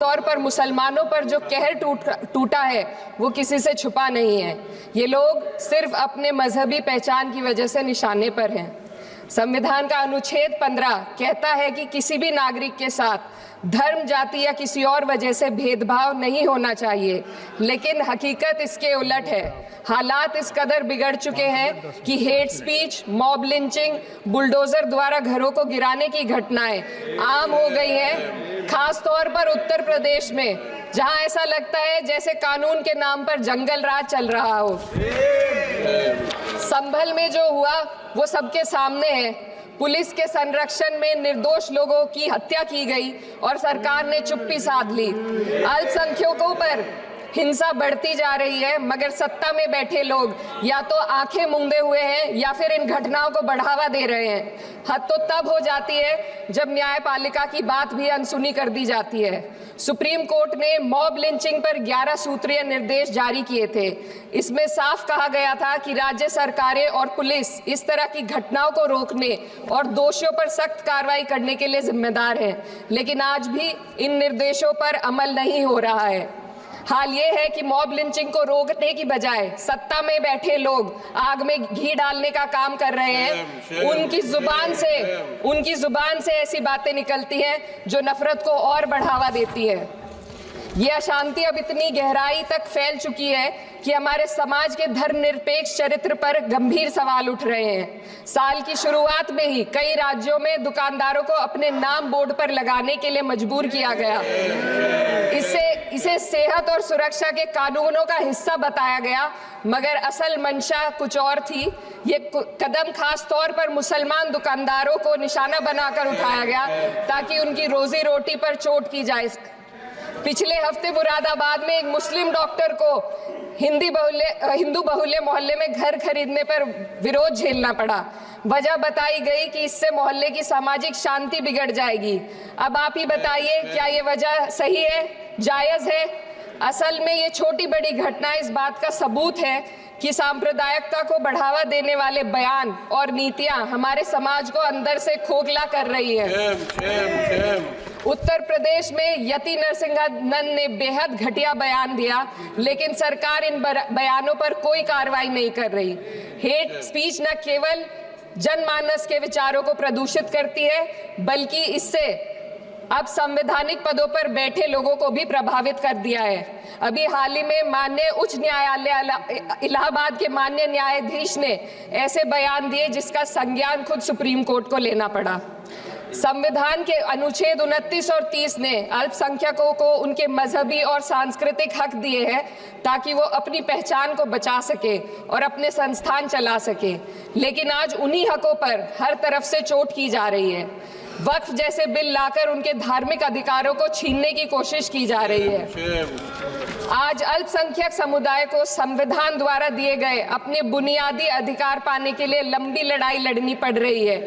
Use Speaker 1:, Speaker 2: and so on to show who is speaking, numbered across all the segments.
Speaker 1: तौर पर मुसलमानों पर जो कहर टूटा है वो किसी से छुपा नहीं है। ये लोग सिर्फ अपने मजहबी पहचान की वजह से निशाने पर हैं। संविधान का अनुच्छेद 15 कहता है कि किसी भी नागरिक के साथ धर्म, जाति या किसी और वजह से भेदभाव नहीं होना चाहिए, लेकिन हकीकत इसके उलट है। हालात इस कदर बिगड़ चुके हैं कि hate speech, mob lynching, bulldozer द्वारा घरों को गिराने की घटनाएं आम हो गई हैं, खास तौर पर उत्तर प्रदेश में, जहां ऐसा लगता है जैसे कानून के नाम पर जंगल राज चल रहा हो। संभल में जो हुआ वो सबके सामने है। पुलिस के संरक्षण में निर्दोष लोगों की हत्या की गई और सरकार ने चुप्पी साध ली। अल्पसंख्यकों पर हिंसा बढ़ती जा रही है, मगर सत्ता में बैठे लोग या तो आंखें मूंदे हुए हैं या फिर इन घटनाओं को बढ़ावा दे रहे हैं। हद तो तब हो जाती है जब न्यायपालिका की बात भी अनसुनी कर दी जाती है। सुप्रीम कोर्ट ने मॉब लिंचिंग पर 11 सूत्रीय निर्देश जारी किए थे। इसमें साफ कहा गया था कि राज्य सरकारें और पुलिस इस तरह की घटनाओं को रोकने और दोषियों पर सख्त कार्रवाई करने के लिए जिम्मेदार हैं, लेकिन आज भी इन निर्देशों पर अमल नहीं हो रहा है। हाल ये है कि मॉब लिंचिंग को रोकने की बजाय सत्ता में बैठे लोग आग में घी डालने का काम कर रहे हैं। उनकी जुबान से ऐसी बातें निकलती हैं जो नफरत को और बढ़ावा देती है। ये अशांति अब इतनी गहराई तक फैल चुकी है कि हमारे समाज के धर्मनिरपेक्ष चरित्र पर गंभीर सवाल उठ रहे हैं। साल की शुरुआत में ही कई राज्यों में दुकानदारों को अपने नाम बोर्ड पर लगाने के लिए मजबूर किया गया। इसे सेहत और सुरक्षा के कानूनों का हिस्सा बताया गया, मगर असल मंशा कुछ और थी। ये कदम खास तौर पर मुसलमान दुकानदारों को निशाना बनाकर उठाया गया ताकि उनकी रोजी रोटी पर चोट की जाए। पिछले हफ्ते मुरादाबाद में एक मुस्लिम डॉक्टर को हिंदू बहुल्य मोहल्ले में घर खरीदने पर विरोध झेलना पड़ा। वजह बताई गई कि इससे मोहल्ले की सामाजिक शांति बिगड़ जाएगी। अब आप ही बताइए, क्या ये वजह सही है, जायज है? असल में ये छोटी बड़ी घटनाएं इस बात का सबूत है कि सांप्रदायिकता को बढ़ावा देने वाले बयान और नीतियां हमारे समाज को अंदर से खोखला कर रही है। उत्तर प्रदेश में यति नरसिंहन ने बेहद घटिया बयान दिया, लेकिन सरकार इन बयानों पर कोई कार्रवाई नहीं कर रही। हेट स्पीच न केवल जनमानस के विचारों को प्रदूषित करती है, बल्कि इससे अब संवैधानिक पदों पर बैठे लोगों को भी प्रभावित कर दिया है। अभी हाल ही में माननीय उच्च न्यायालय इलाहाबाद के माननीय न्यायाधीश ने ऐसे बयान दिए जिसका संज्ञान खुद सुप्रीम कोर्ट को लेना पड़ा। संविधान के अनुच्छेद 29 और 30 ने अल्पसंख्यकों को उनके मजहबी और सांस्कृतिक हक दिए हैं ताकि वो अपनी पहचान को बचा सके और अपने संस्थान चला सके, लेकिन आज उन्हीं हकों पर हर तरफ से चोट की जा रही है। वक्फ जैसे बिल लाकर उनके धार्मिक अधिकारों को छीनने की कोशिश की जा रही है। आज अल्पसंख्यक समुदाय को संविधान द्वारा दिए गए अपने बुनियादी अधिकार पाने के लिए लंबी लड़ाई लड़नी पड़ रही है।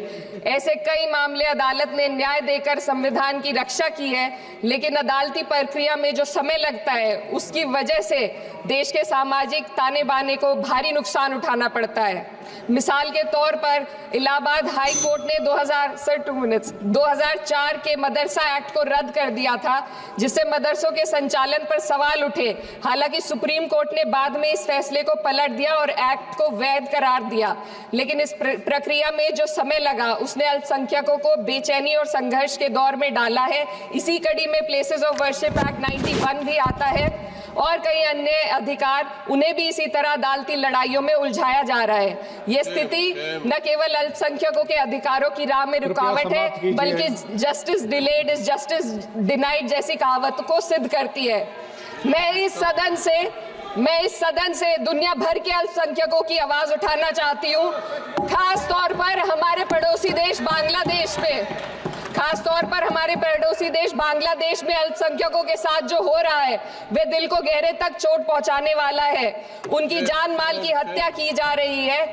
Speaker 1: ऐसे कई मामले अदालत ने न्याय देकर संविधान की रक्षा की है, लेकिन अदालती प्रक्रिया में जो समय लगता है उसकी वजह से देश के सामाजिक ताने बाने को भारी नुकसान उठाना पड़ता है। मिसाल के तौर पर इलाहाबाद हाई कोर्ट ने 2004 के मदरसा एक्ट को रद्द कर दिया था, जिससे मदरसों के संचालन पर सवाल उठे। हालांकि सुप्रीम कोर्ट ने बाद में इस फैसले को पलट दिया और एक्ट को वैध करार दिया, लेकिन इस प्रक्रिया में जो समय लगा उसने अल्पसंख्यकों को बेचैनी और संघर्ष के दौर में डाला है। इसी कड़ी में प्लेसेस ऑफ वर्शिप एक्ट 91 भी आता है और कई अन्य अधिकार, उन्हें भी इसी तरह अदालती लड़ाइयों में उलझाया जा रहा है। ये स्थिति न केवल अल्पसंख्यकों के अधिकारों की राह में रुकावट है, बल्कि justice delayed is justice denied जैसी कहावत को सिद्ध करती है। मैं इस सदन से दुनिया भर के अल्पसंख्यकों की आवाज उठाना चाहती हूँ, खास तौर पर हमारे पड़ोसी देश बांग्लादेश में अल्पसंख्यकों के साथ जो हो रहा है वे दिल को गहरे तक चोट पहुंचाने वाला है। उनकी जान माल की हत्या की जा रही है।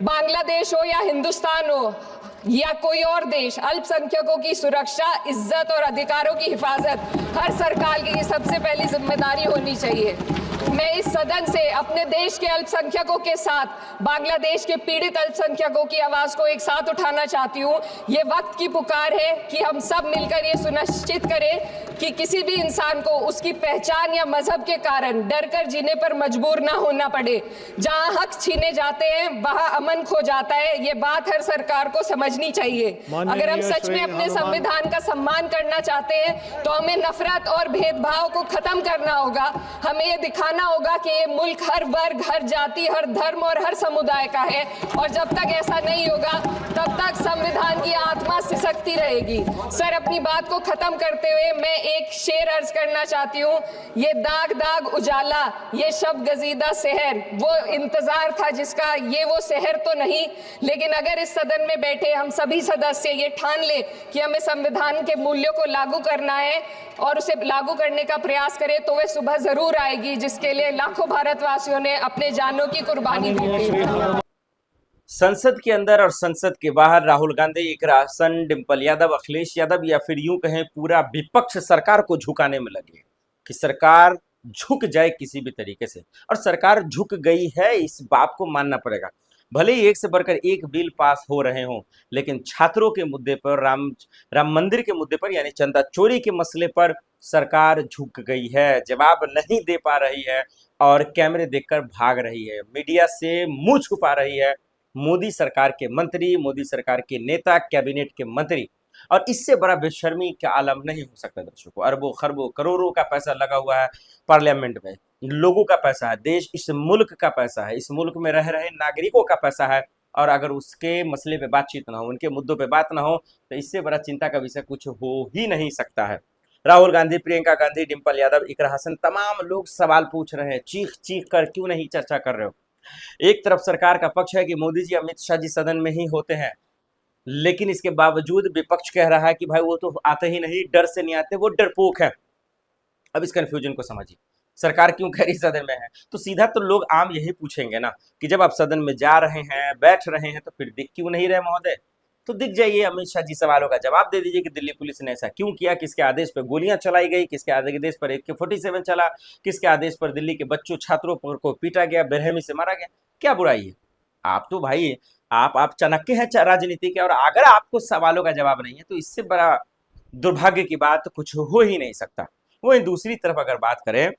Speaker 1: बांग्लादेश हो या हिंदुस्तान हो या कोई और देश, अल्पसंख्यकों की सुरक्षा, इज्जत और अधिकारों की हिफाजत हर सरकार की सबसे पहली जिम्मेदारी होनी चाहिए। मैं इस सदन से अपने देश के अल्पसंख्यकों के साथ बांग्लादेश के पीड़ित अल्पसंख्यकों की आवाज को एक साथ उठाना चाहती हूँ। ये वक्त की पुकार है कि हम सब मिलकर ये सुनिश्चित करें कि किसी भी इंसान को उसकी पहचान या मजहब के कारण डरकर जीने पर मजबूर ना होना पड़े। जहां हक छीने जाते हैं वहां अमन खो जाता है। ये बात हर सरकार को समझनी चाहिए। अगर हम सच में अपने संविधान का सम्मान करना चाहते हैं तो हमें नफरत और भेदभाव को खत्म करना होगा। हमें ये दिखाना होगा कि ये मुल्क हर वर्ग, हर जाति, हर धर्म और हर समुदाय का है, और जब तक ऐसा नहीं होगा तब तक संविधान की आत्मा सिसकती रहेगी। सर, अपनी बात को खत्म करते हुए मैं एक शेर अर्ज करना चाहती हूँ। ये दाग दाग उजाला, ये शब गजीदा शहर, वो इंतजार था जिसका, ये वो शहर तो नहीं। लेकिन अगर इस सदन में बैठे हम सभी सदस्य ये ठान ले कि हमें संविधान के मूल्यों को लागू करना है और उसे लागू करने का प्रयास करें, तो वह सुबह जरूर आएगी जिसके लिए लाखों भारतवासियों ने अपने जानों की कुर्बानी दी थी।
Speaker 2: संसद के अंदर और संसद के बाहर राहुल गांधी, इकरा हसन, डिंपल यादव, अखिलेश यादव या फिर यूं कहें पूरा विपक्ष सरकार को झुकाने में लगे कि सरकार झुक जाए किसी भी तरीके से। और सरकार झुक गई है, इस बात को मानना पड़ेगा। भले ही एक से बढ़कर एक बिल पास हो रहे हों, लेकिन छात्रों के मुद्दे पर, राम मंदिर के मुद्दे पर यानी चंदा चोरी के मसले पर सरकार झुक गई है, जवाब नहीं दे पा रही है और कैमरे देखकर भाग रही है, मीडिया से मुंह छुपा रही है। मोदी सरकार के मंत्री, मोदी सरकार के नेता, कैबिनेट के मंत्री, और इससे बड़ा बेशर्मी का आलम नहीं हो सकता दर्शकों। अरबों खरबों करोड़ों का पैसा लगा हुआ है पार्लियामेंट में, लोगों का पैसा है, देश इस मुल्क का पैसा है, इस मुल्क में रह रहे नागरिकों का पैसा है, और अगर उसके मसले पे बातचीत ना हो, उनके मुद्दों पे बात ना हो, तो इससे बड़ा चिंता का विषय कुछ हो ही नहीं सकता है। राहुल गांधी, प्रियंका गांधी, डिंपल यादव, इकरा हसन, तमाम लोग सवाल पूछ रहे हैं, चीख चीख कर क्यों नहीं चर्चा कर रहे हो। एक तरफ सरकार का पक्ष है कि मोदी जी, अमित शाह जी सदन में ही होते हैं, लेकिन इसके बावजूद विपक्ष कह रहा है कि भाई वो तो आते ही नहीं, डर से नहीं आते, वो डरपोक है। अब इस कंफ्यूजन को समझिए, सरकार क्यों कह रही सदन में है, तो सीधा तो लोग आम यही पूछेंगे ना कि जब आप सदन में जा रहे हैं, बैठ रहे हैं, तो फिर दिख क्यों नहीं रहे महोदय। तो दिख जाइए, अमित शाह जी सवालों का जवाब दे दीजिए कि दिल्ली पुलिस ने ऐसा क्यों किया, किसके आदेश पर गोलियां चलाई गई, किसके आदेश पर AK-47 चला, किसके आदेश पर दिल्ली के बच्चों छात्रों को पीटा गया, बेरहमी से मारा गया, क्या बुराई है। आप तो भाई आप चाणक्य हैं राजनीति के, और अगर आपको सवालों का जवाब नहीं है तो इससे बड़ा दुर्भाग्य की बात कुछ हो ही नहीं सकता। वहीं दूसरी तरफ अगर बात करें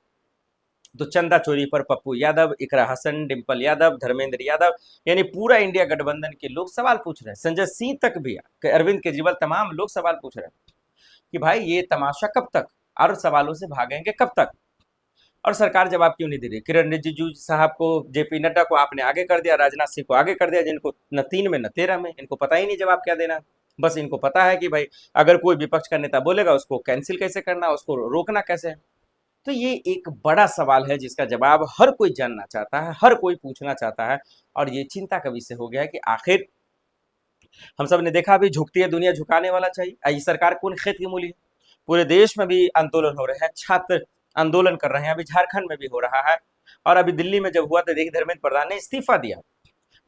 Speaker 2: तो चंदा चोरी पर पप्पू यादव, इकरा हसन, डिंपल यादव, धर्मेंद्र यादव, यानी पूरा इंडिया गठबंधन के लोग सवाल पूछ रहे हैं। संजय सिंह तक भी, अरविंद केजरीवाल, तमाम लोग सवाल पूछ रहे हैं कि भाई ये तमाशा कब तक, और सवालों से भागेंगे कब तक, और सरकार जवाब क्यों नहीं दे रही। किरण रिजिजू साहब को, JP नड्डा को आपने आगे कर दिया, राजनाथ सिंह को आगे कर दिया, जिनको न 3 में न 13 में, इनको पता ही नहीं जवाब क्या देना। बस इनको पता है कि भाई अगर कोई विपक्ष का नेता बोलेगा उसको कैंसिल कैसे करना, उसको रोकना कैसे है। तो ये एक बड़ा सवाल है जिसका जवाब हर कोई जानना चाहता है, हर कोई पूछना चाहता है, और ये चिंता का विषय हो गया है कि आखिर हम सब ने देखा अभी झुकती है दुनिया, झुकाने वाला चाहिए। ये सरकार कौन खेत की मूली है। पूरे देश में भी आंदोलन हो रहे हैं, छात्र आंदोलन कर रहे हैं, अभी झारखंड में भी हो रहा है, और अभी दिल्ली में जब हुआ तो देखिए धर्मेंद्र प्रधान ने इस्तीफा दिया।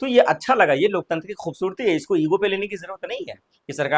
Speaker 2: तो ये अच्छा लगा, ये लोकतंत्र की खूबसूरती है, इसको ईगो पे लेने की जरूरत नहीं है कि सरकार